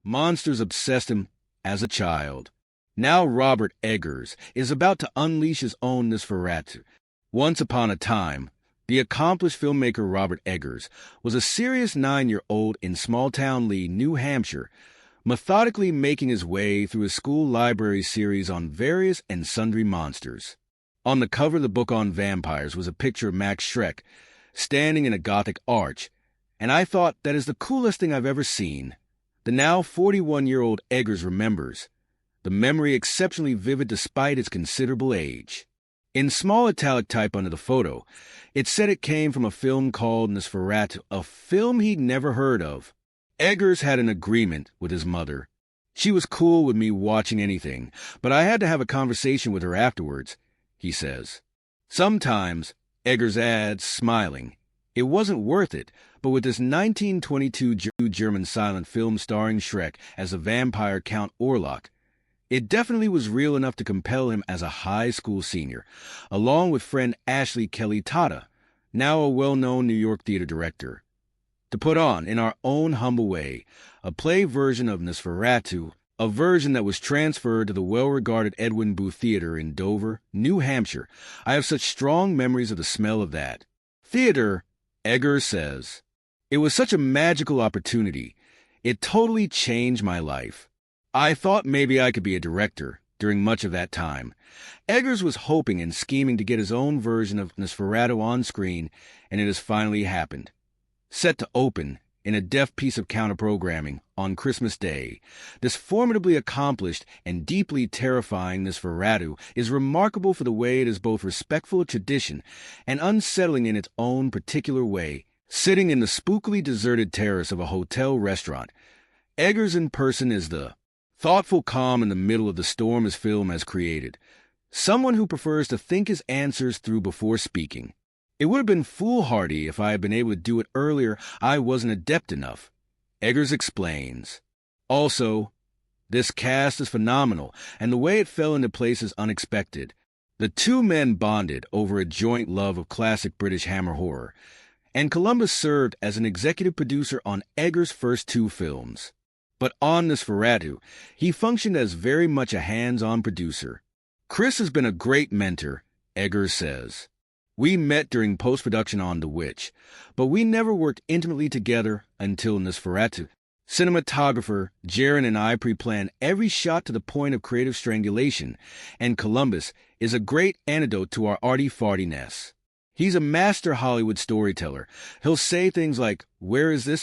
Monsters obsessed him as a child. Now Robert Eggers is about to unleash his own Nosferatu. Once upon a time, the accomplished filmmaker Robert Eggers was a serious 9-year-old in small-town Lee, New Hampshire, methodically making his way through his school library series on various and sundry monsters. On the cover of the book on vampires was a picture of Max Schreck standing in a Gothic arch, and I thought that is the coolest thing I've ever seen. The now 41-year-old Eggers remembers, the memory exceptionally vivid despite its considerable age. In small italic type under the photo, it said it came from a film called Nosferatu, a film he'd never heard of. Eggers had an agreement with his mother. She was cool with me watching anything, but I had to have a conversation with her afterwards, he says. Sometimes, Eggers adds, smiling, it wasn't worth it, but with this 1922 German silent film starring Schreck as the vampire Count Orlok, it definitely was real enough to compel him as a high school senior, along with friend Ashley Kelly Tata, now a well-known New York theater director, to put on, in our own humble way, a play version of Nosferatu, a version that was transferred to the well-regarded Edwin Booth Theater in Dover, New Hampshire. I have such strong memories of the smell of that theater, Eggers says. It was such a magical opportunity. It totally changed my life. I thought maybe I could be a director during much of that time. Eggers was hoping and scheming to get his own version of Nosferatu on screen, and it has finally happened. Set to open in a deft piece of counter-programming on Christmas Day, this formidably accomplished and deeply terrifying Nosferatu is remarkable for the way it is both respectful of tradition and unsettling in its own particular way. Sitting in the spookily deserted terrace of a hotel restaurant, Eggers in person is the thoughtful calm in the middle of the storm his film has created, someone who prefers to think his answers through before speaking. It would have been foolhardy if I had been able to do it earlier. I wasn't adept enough, Eggers explains. Also, this cast is phenomenal, and the way it fell into place is unexpected. The two men bonded over a joint love of classic British hammer horror, and Columbus served as an executive producer on Eggers' first 2 films. But on Nosferatu, he functioned as very much a hands-on producer. Chris has been a great mentor, Eggers says. We met during post-production on The Witch, but we never worked intimately together until Nosferatu. Cinematographer Jaron and I pre-planned every shot to the point of creative strangulation, and Columbus is a great antidote to our arty-fartiness. He's a master Hollywood storyteller. He'll say things like, "Where is this